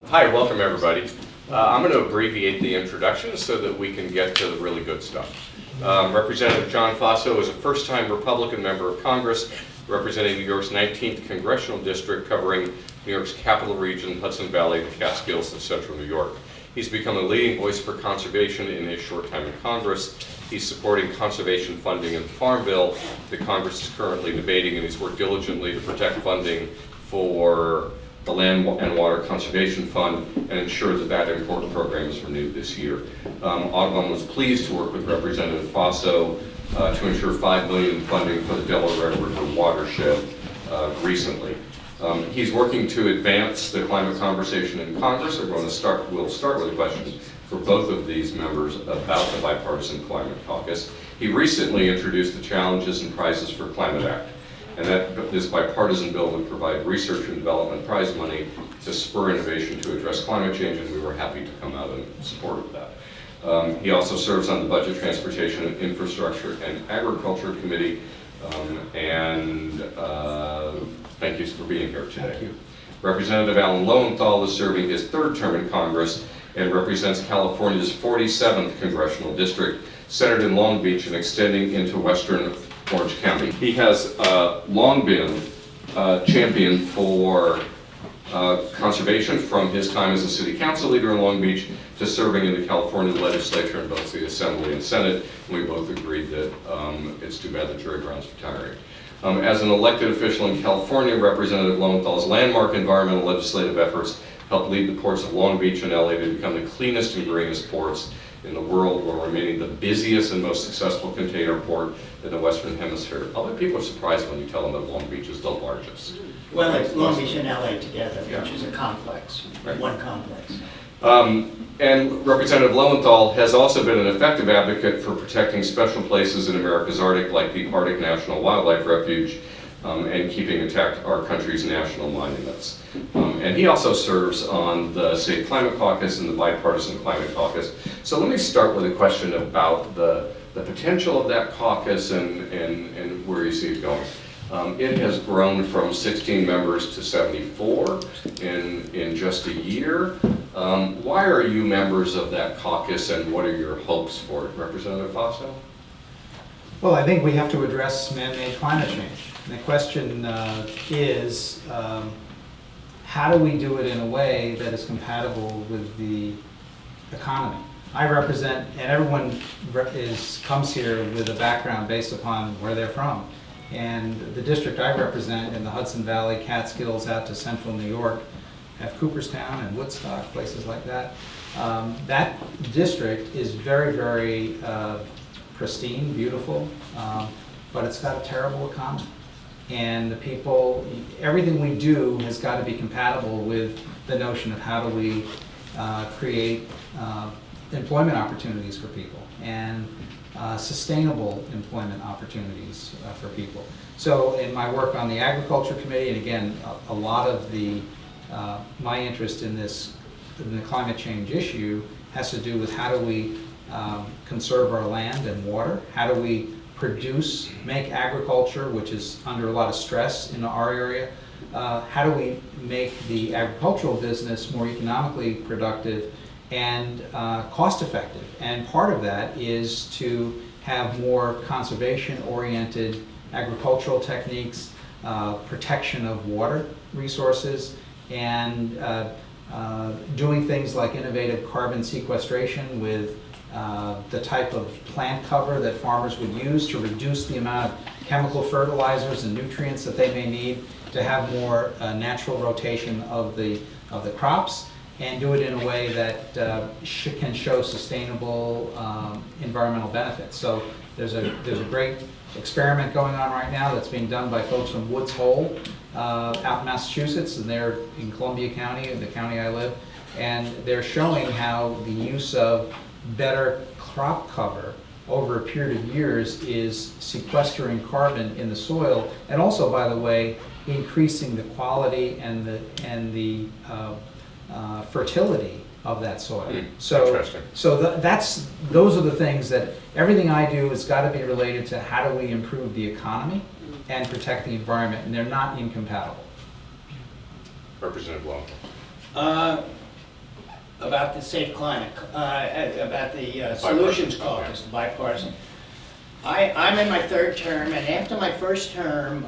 Hi, welcome everybody. I'm going to abbreviate the introduction so that we can get to the really good stuff. Representative John Faso is a first-time Republican member of Congress representing New York's 19th Congressional District covering New York's capital region, Hudson Valley, the Catskills, and Central New York. He's become a leading voice for conservation in his short time in Congress. He's supporting conservation funding in the Farm Bill that Congress is currently debating, and he's worked diligently to protect funding for the Land and Water Conservation Fund and ensure that that important program is renewed this year. Audubon was pleased to work with Representative Faso to ensure $5 million in funding for the Delaware River watershed recently. He's working to advance the climate conversation in Congress. We'll start with a question for both of these members about the Bipartisan Climate Caucus. He recently introduced the Challenges and Prizes for Climate Act, and that this bipartisan bill would provide research and development prize money to spur innovation to address climate change, and we were happy to come out in support of that. He also serves on the Budget, Transportation, and Infrastructure and Agriculture Committee, thank you for being here today. Thank you. Representative Alan Lowenthal is serving his third term in Congress and represents California's 47th Congressional District, centered in Long Beach and extending into western Orange County. He has long been champion for conservation from his time as a city council leader in Long Beach to serving in the California legislature in both the Assembly and Senate. And we both agreed that it's too bad that Jerry Brown's retiring. As an elected official in California, Representative Lowenthal's landmark environmental legislative efforts helped lead the ports of Long Beach and LA to become the cleanest and greenest ports in the world, while remaining the busiest and most successful container port in the Western Hemisphere. Other people are surprised when you tell them that Long Beach is the largest. Well, it's Long Beach and LA together, Yeah. which is a complex, Right. one complex. And Representative Lowenthal has also been an effective advocate for protecting special places in America's Arctic, like the Arctic National Wildlife Refuge, and keeping intact our country's national monuments. And he also serves on the State Climate Caucus and the Bipartisan Climate Caucus. So let me start with a question about the potential of that caucus and where you see it going. It has grown from 16 members to 74 in just a year. Why are you members of that caucus, and what are your hopes for it? Representative Faso? Well, I think we have to address man-made climate change. And the question is, how do we do it in a way that is compatible with the economy? I represent, and everyone comes here with a background based upon where they're from. And the district I represent in the Hudson Valley, Catskills out to central New York, have Cooperstown and Woodstock, places like that. That district is very, very pristine, beautiful, but it's got a terrible economy. And the people, everything we do has got to be compatible with the notion of how do we create employment opportunities for people and sustainable employment opportunities for people. So in my work on the Agriculture Committee, and again, a lot of my interest in the climate change issue has to do with how do we conserve our land and water, how do we make agriculture, which is under a lot of stress in our area, how do we make the agricultural business more economically productive and cost effective. And part of that is to have more conservation-oriented agricultural techniques, protection of water resources, and doing things like innovative carbon sequestration with the type of plant cover that farmers would use to reduce the amount of chemical fertilizers and nutrients that they may need to have more natural rotation of the crops, and do it in a way that can show sustainable environmental benefits. So there's a great experiment going on right now that's being done by folks from Woods Hole out in Massachusetts, and they're in Columbia County, the county I live, and they're showing how the use of better crop cover over a period of years is sequestering carbon in the soil, and also, by the way, increasing the quality and the fertility of that soil. Those are the things that everything I do has got to be related to how do we improve the economy and protect the environment, and they're not incompatible. Representative Lowenthal. about the Safe Climate, about the Solutions Caucus, the bipartisan. I'm in my third term, and after my first term,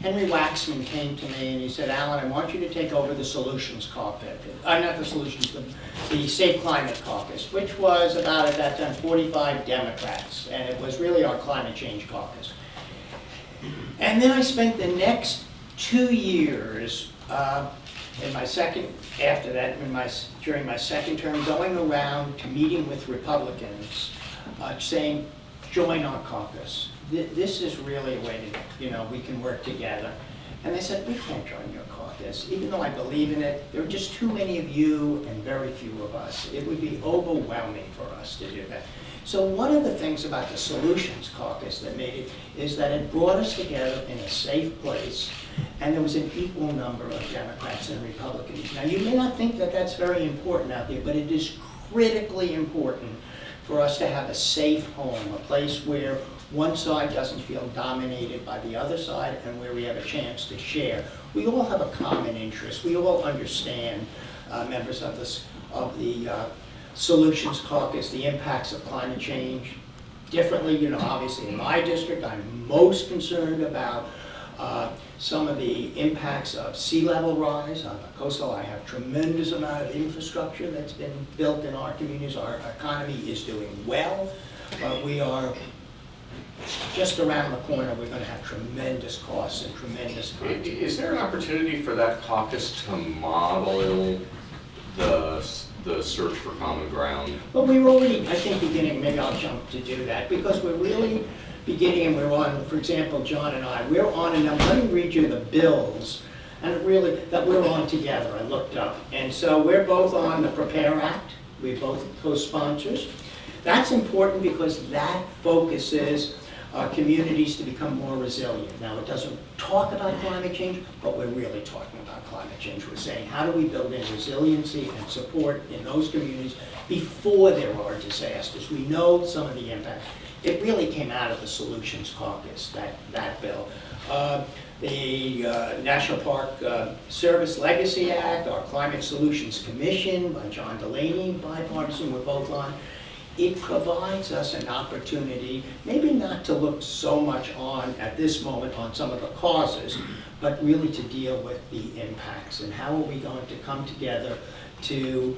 Henry Waxman came to me and he said, Alan, I want you to take over the Solutions Caucus, not the Solutions, the Safe Climate Caucus, which was about, at that time, 45 Democrats, and it was really our climate change caucus. And then I spent the next 2 years, in my second, after that, during my second term, going around to meeting with Republicans, saying, join our caucus. This is really a way to, we can work together. And they said, we can't join your caucus. Even though I believe in it, there are just too many of you and very few of us. It would be overwhelming for us to do that. So one of the things about the Solutions Caucus that made it is that it brought us together in a safe place, and there was an equal number of Democrats and Republicans. Now, you may not think that that's very important out there, but it is critically important for us to have a safe home, a place where one side doesn't feel dominated by the other side, and where we have a chance to share. We all have a common interest. We all understand, members of the Solutions Caucus, the impacts of climate change differently. Obviously in my district, I'm most concerned about some of the impacts of sea level rise. On the coastal, I have tremendous amount of infrastructure that's been built in our communities. Our economy is doing well, but we are just around the corner. We're going to have tremendous costs and tremendous consequences. Is there an opportunity for that caucus to model the search for common ground? But we're already, I think, beginning, maybe I'll jump to do that, because we're really beginning, and we're on, for example, John and I, we're on, and let me read you the bills, and really, that we're on together, I looked up. And so we're both on the Prepare Act, we're both co-sponsors. That's important because that focuses communities to become more resilient. Now, it doesn't talk about climate change, but we're really talking about climate change. We're saying, how do we build in resiliency and support in those communities before there are disasters? We know some of the impacts. It really came out of the Solutions Caucus, that bill. The National Park Service Legacy Act, our Climate Solutions Commission by John Delaney, bipartisan, we're both on. It provides us an opportunity, maybe not to look so much on, at this moment, on some of the causes, but really to deal with the impacts, and how are we going to come together to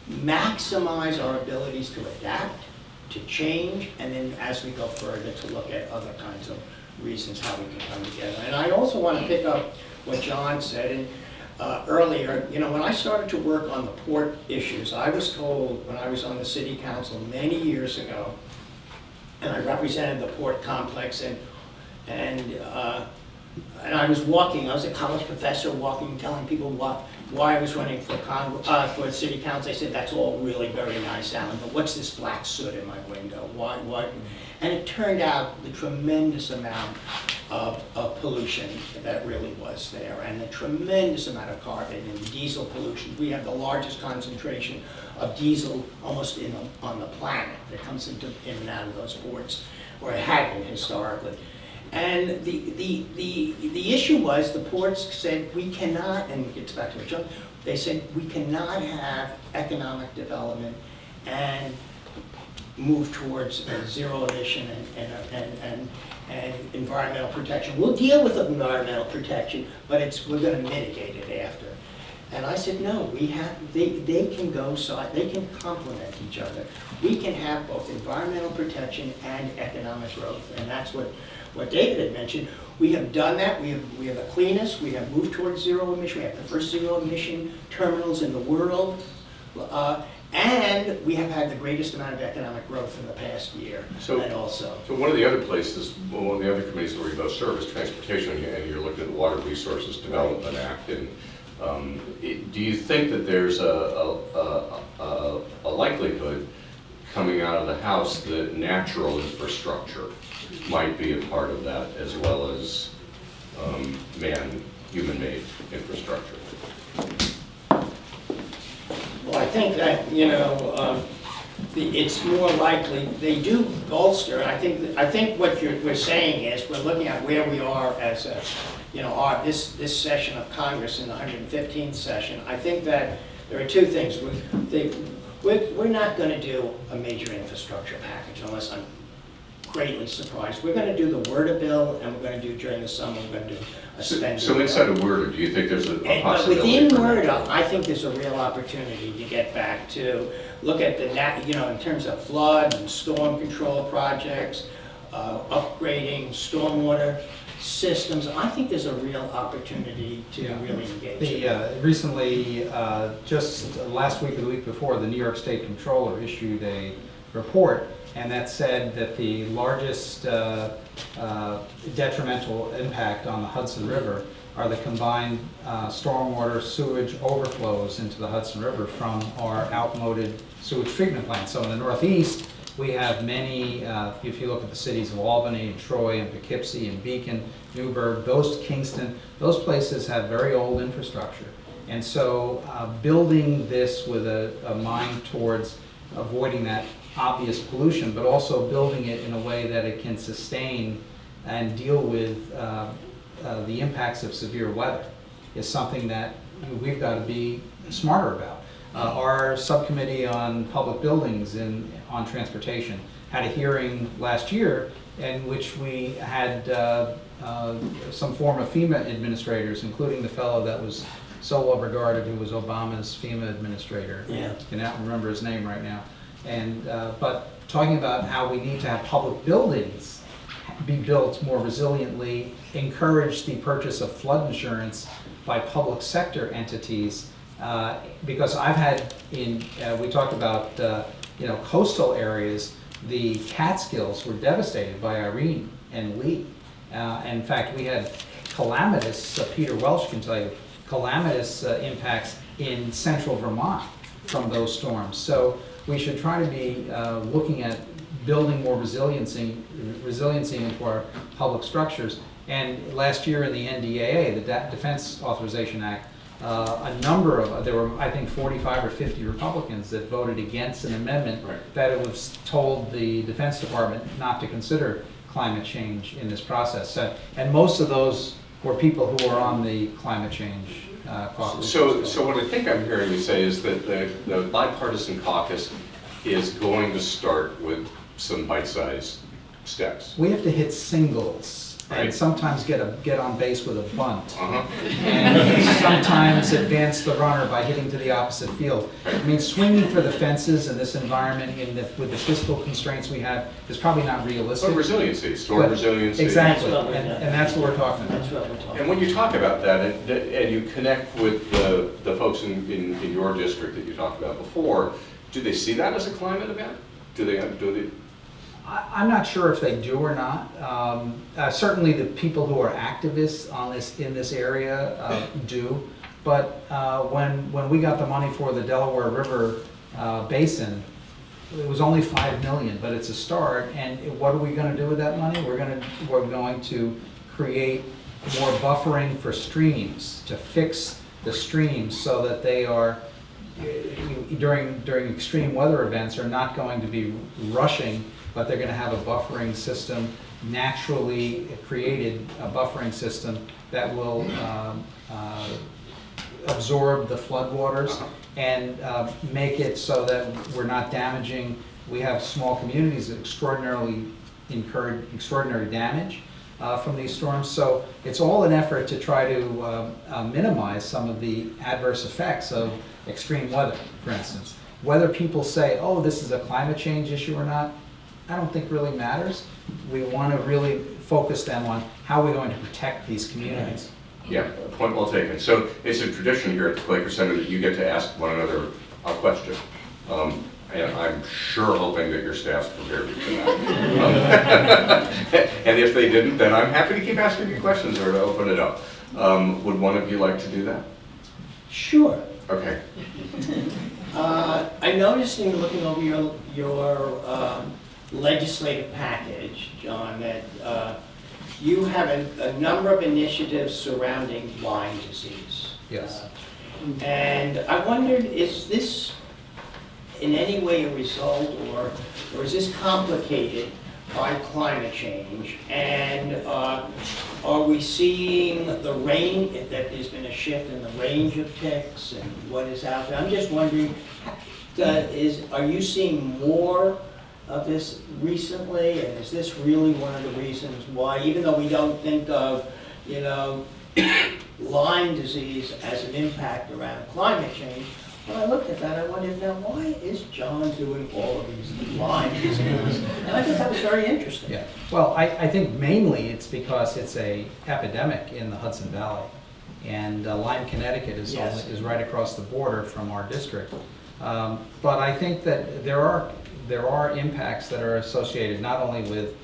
maximize our abilities to adapt, to change, and then as we go further to look at other kinds of reasons how we can come together. And I also want to pick up what John said, and earlier, when I started to work on the port issues, I was told when I was on the city council many years ago, and I represented the port complex, and I was walking, I was a college professor walking, telling people why I was running for city council. I said, that's all really very nice, Alan, but what's this black soot in my window? Why? And it turned out the tremendous amount of pollution that really was there, and the tremendous amount of carbon and diesel pollution. We have the largest concentration of diesel almost on the planet that comes in and out of those ports, or it had been historically. And the issue was, the ports said, we cannot, and it gets back to what John, they said, we cannot have economic development and move towards zero emission and environmental protection. We'll deal with the environmental protection, but we're going to mitigate it after. And I said, no, they can go side, they can complement each other. We can have both environmental protection and economic growth, and that's what David had mentioned. We have done that. We have the cleanest. We have moved towards zero emission. We have the first zero emission terminals in the world. And we have had the greatest amount of economic growth in the past year. So one of the other places, one of the other committees that we both serve is transportation, and you're looking at the Water Resources Development Act. And do you think that there's a likelihood coming out of the House that natural infrastructure might be a part of that, as well as human-made infrastructure? Well, I think that, it's more likely, they do bolster, I think what we're saying is, we're looking at where we are as this session of Congress in the 115th session. I think that there are two things. We're not going to do a major infrastructure package unless I'm greatly surprised. We're going to do the WERDA bill, and we're going to do during the summer, we're going to do a spending So bill. inside of WERDA, do you think there's a But possibility? within for that? WERDA, I think there's a real opportunity to get back to, look at the, in terms of flood and storm control projects, upgrading stormwater systems. I think there's a real opportunity to really engage in that. Recently, just last week or the week before, the New York State Comptroller issued a report, and that said that the largest detrimental impact on the Hudson River are the combined stormwater sewage overflows into the Hudson River from our outmoded sewage treatment plants. So in the Northeast, we have many, if you look at the cities of Albany and Troy and Poughkeepsie and Beacon, Newburgh, Kingston, those places have very old infrastructure. And so building this with a mind towards avoiding that obvious pollution, but also building it in a way that it can sustain and deal with the impacts of severe weather is something that we've got to be smarter about. Our subcommittee on public buildings and on transportation had a hearing last year in which we had some former FEMA administrators, including the fellow that was so well regarded who was Obama's FEMA administrator. Yeah. I cannot remember his name right now. And but talking about how we need to have public buildings be built more resiliently, encourage the purchase of flood insurance by public sector entities, because I've had we talked about coastal areas. The Catskills were devastated by Irene and Lee. In fact, we had calamitous, Peter Welsh can tell you, calamitous impacts in central Vermont from those storms. So we should try to be looking at building more resiliency into our public structures. And last year in the NDAA, the Defense Authorization Act, there were, I think, 45 or 50 Republicans that voted against an amendment that it was told the Defense Department not to consider climate change in this process. And most of those were people who were on the climate change caucus. So what I think I'm hearing you say is that the bipartisan caucus is going to start with some bite-sized steps. We have to hit singles. And Right. sometimes get on base with a bunt. Uh-huh. And sometimes advance the runner by hitting to the opposite field. I mean, swinging for the fences in this environment with the fiscal constraints we have is probably not realistic. But resiliency, storm But- resiliency. Exactly, That's what we're and doing. that's what we're talking about. That's what we're talking And when you talk about that, and you connect with the folks in your district that you talked about before, do they see that as a climate event? Do they? I'm not sure if they do or not. Certainly the people who are activists in this area do. But when we got the money for the Delaware River Basin, it was only $5 million, but it's a start. And what are we going to do with that money? We're going to create more buffering for streams, to fix the streams so that they are, during extreme weather events, are not going to be rushing, but they're going to have a buffering system, naturally created a buffering system that will absorb the floodwaters and make it so that we're not damaging. We have small communities that incurred extraordinary damage from these storms. So it's all an effort to try to minimize some of the adverse effects of extreme weather, for instance. Whether people say, oh, this is a climate change issue or not, I don't think really matters. We want to really focus them on how we're going to protect these communities. Yeah, point well taken. So it's a tradition here at the Quaker Center that you get to ask one another a question. And I'm sure hoping that your staff's prepared you for that. And if they didn't, then I'm happy to keep asking you questions or to open it up. Would one of you like to do that? Sure. Okay. I noticed in looking over your legislative package, John, that you have a number of initiatives surrounding Lyme disease. Yes. And I wondered, is this in any way a result, or is this complicated by climate change? And are we seeing the range, that there's been a shift in the range of ticks and what is out there? I'm just wondering, are you seeing more of this recently? And is this really one of the reasons why, even though we don't think of, you know, Lyme disease as an impact around climate change, when I looked at that, I wondered, now, why is John doing all of these Lyme diseases? And I thought that was very interesting. Yeah, well, I think mainly it's because it's a epidemic in the Hudson Valley. And Lyme, Connecticut is, Yes. is right across the border from our district. But I think that there are impacts that are associated not only with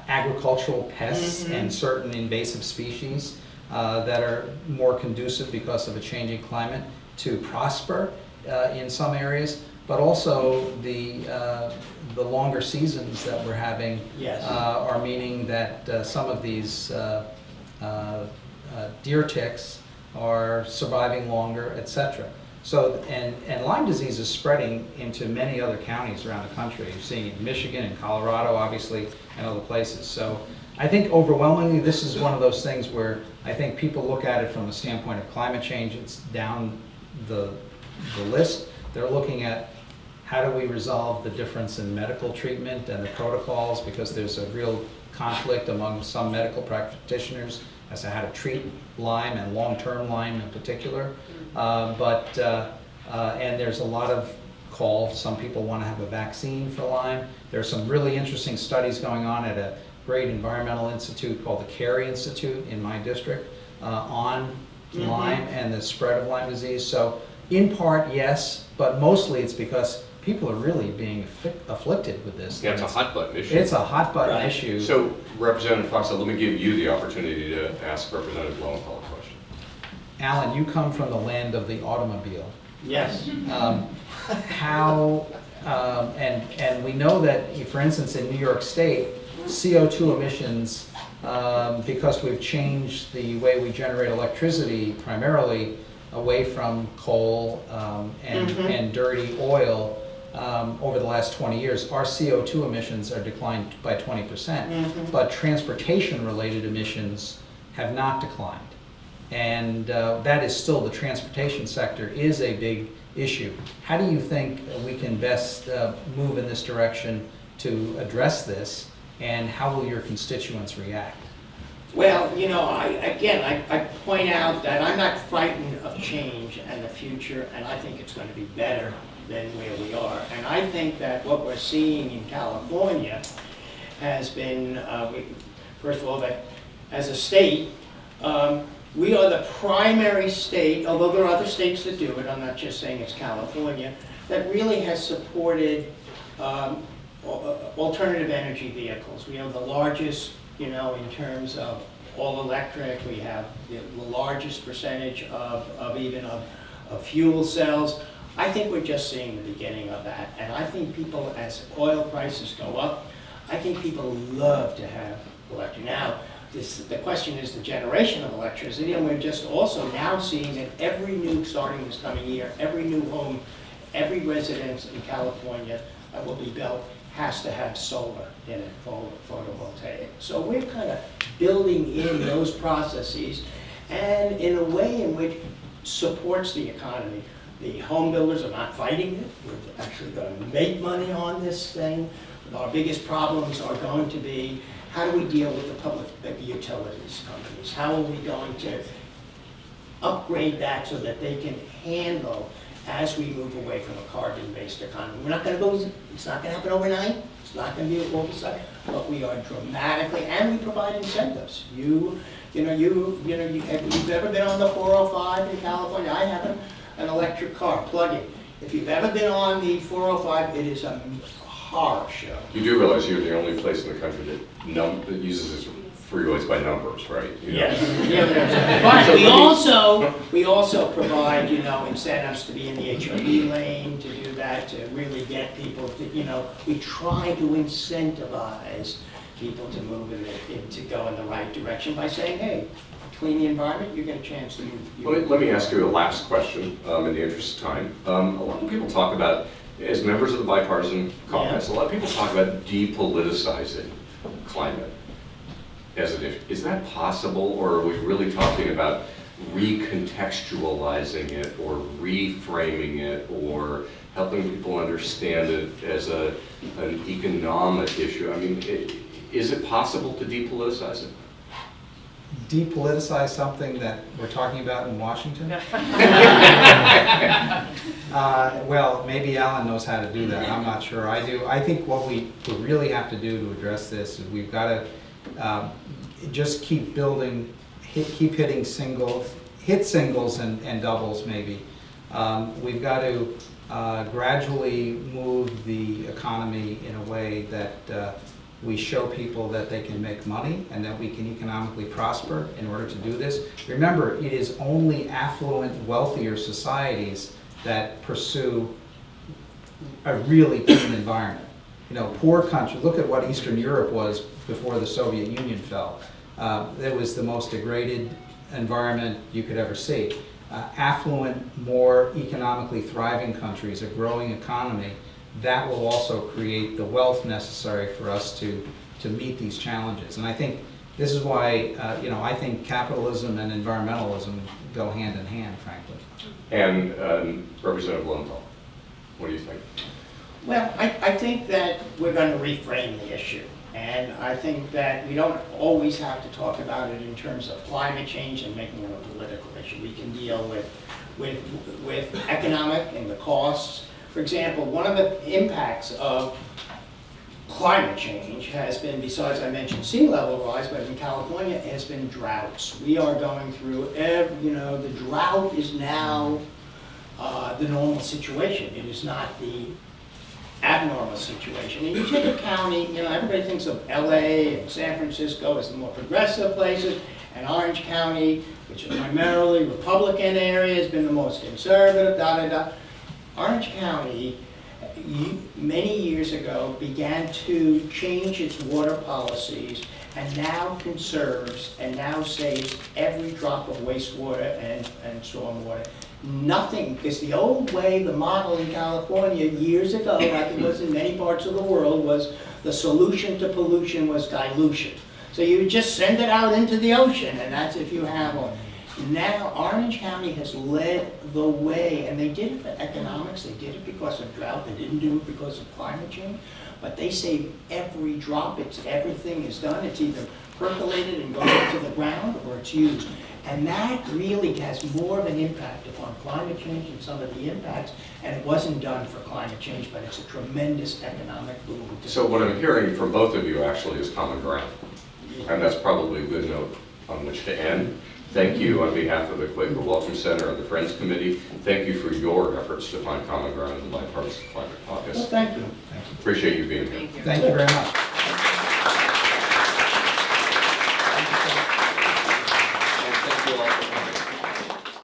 agricultural pests and certain invasive species that are more conducive because of a changing climate to prosper in some areas, but also the longer seasons that we're having Yes. are meaning that some of these deer ticks are surviving longer, etc. So, and Lyme disease is spreading into many other counties around the country. You're seeing it in Michigan and Colorado, obviously, and other places. So I think overwhelmingly this is one of those things where I think people look at it from the standpoint of climate change. It's down the list. They're looking at how do we resolve the difference in medical treatment and the protocols, because there's a real conflict among some medical practitioners as to how to treat Lyme and long-term Lyme in particular. And there's a lot of call. Some people want to have a vaccine for Lyme. There's some really interesting studies going on at a great environmental institute called the Carey Institute in my district on Lyme and the spread of Lyme disease. So in part, yes, but mostly it's because people are really being afflicted with this. Yeah, it's a hot button issue. It's a hot button Right. issue. So, Representative Faso, let me give you the opportunity to ask Representative Lowenthal a question. Alan, you come from the land of the automobile. Yes. And we know that, for instance, in New York State, CO2 emissions, because we've changed the way we generate electricity primarily away from coal and dirty oil over the last 20 years, our CO2 emissions are declined by 20%, but transportation-related emissions have not declined. And that is still, the transportation sector is a big issue. How do you think we can best move in this direction to address this, and how will your constituents react? Well, you know, I point out that I'm not frightened of change and the future, and I think it's going to be better than where we are. And I think that what we're seeing in California has been, first of all, that as a state, we are the primary state, although there are other states that do it, I'm not just saying it's California, that really has supported alternative energy vehicles. We have the largest, you know, in terms of all electric. We have the largest percentage of fuel cells. I think we're just seeing the beginning of that. And I think people, as oil prices go up, I think people love to have electric. Now, the question is the generation of electricity, and we're just also now seeing that every new, starting this coming year, every new home, every residence in California that will be built has to have solar in it, photovoltaic. So we're kind of building in those processes, and in a way in which supports the economy. The home builders are not fighting it. We're actually going to make money on this thing. Our biggest problems are going to be, how do we deal with the public utilities companies? How are we going to upgrade that so that they can handle as we move away from a carbon-based economy? We're not going to go, it's not going to happen overnight. It's not going to be all of a sudden, but we are dramatically, and we provide incentives. You've ever been on the 405 in California? I haven't. An electric car, plug-in. If you've ever been on the 405, it is a horror show. You do realize you're the only place in the country that uses its freeways by numbers, right? You know? Yes. Yeah, but we also provide, you know, incentives to be in the HOV lane, to do that, to really get people to, you know, we try to incentivize people to move to go in the right direction by saying, hey, clean the environment, you get a chance to move. Let me ask you a last question in the interest of time. A lot of people talk about as members of the Bipartisan Caucus, a lot of people talk about depoliticizing climate as an issue. Is that possible, or are we really talking about recontextualizing it or reframing it or helping people understand it as an economic issue? I mean, is it possible to depoliticize it? Depoliticize something that we're talking about in Washington? Well, maybe Alan knows how to do that. I'm not sure. I do. I think what we really have to do to address this is we've got to just keep building, keep hitting singles, hit singles and doubles maybe. We've got to gradually move the economy in a way that we show people that they can make money and that we can economically prosper in order to do this. Remember, it is only affluent, wealthier societies that pursue a really clean environment. You know, poor countries, look at what Eastern Europe was before the Soviet Union fell. It was the most degraded environment you could ever see. Affluent, more economically thriving countries, a growing economy, that will also create the wealth necessary for us to meet these challenges. And I think this is why, I think capitalism and environmentalism go hand in hand, frankly. And Representative Lowenthal, what do you think? Well, I think that we're going to reframe the issue. And I think that we don't always have to talk about it in terms of climate change and making it a political issue. We can deal with economic and the costs. For example, one of the impacts of climate change has been, besides I mentioned sea level rise, but in California has been droughts. We are going through, the drought is now the normal situation. It is not the abnormal situation. And you take a county, everybody thinks of LA and San Francisco as the more progressive places, and Orange County, which is primarily Republican area, has been the most conservative, Orange County, many years ago, began to change its water policies and now conserves and now saves every drop of wastewater and stormwater. Nothing, because the old way, the model in California years ago, like it was in many parts of the world, was the solution to pollution was dilution. So you just send it out into the ocean, and that's if you have one. Now, Orange County has led the way, and they did it for economics, they did it because of drought, they didn't do it because of climate change, but they save every drop, everything is done, it's either percolated and goes into the ground, or it's used. And that really has more of an impact upon climate change and some of the impacts, and it wasn't done for climate change, but it's a tremendous economic boom. So what I'm hearing from both of you actually is common ground, and that's probably a good note on which to end. Thank you on behalf of the Quaker Welcome Center and the Friends Committee. Thank you for your efforts to find common ground in the Bipartisan Climate Caucus. Well, thank you. Appreciate you being here. Thank you very much. And thank you all for coming.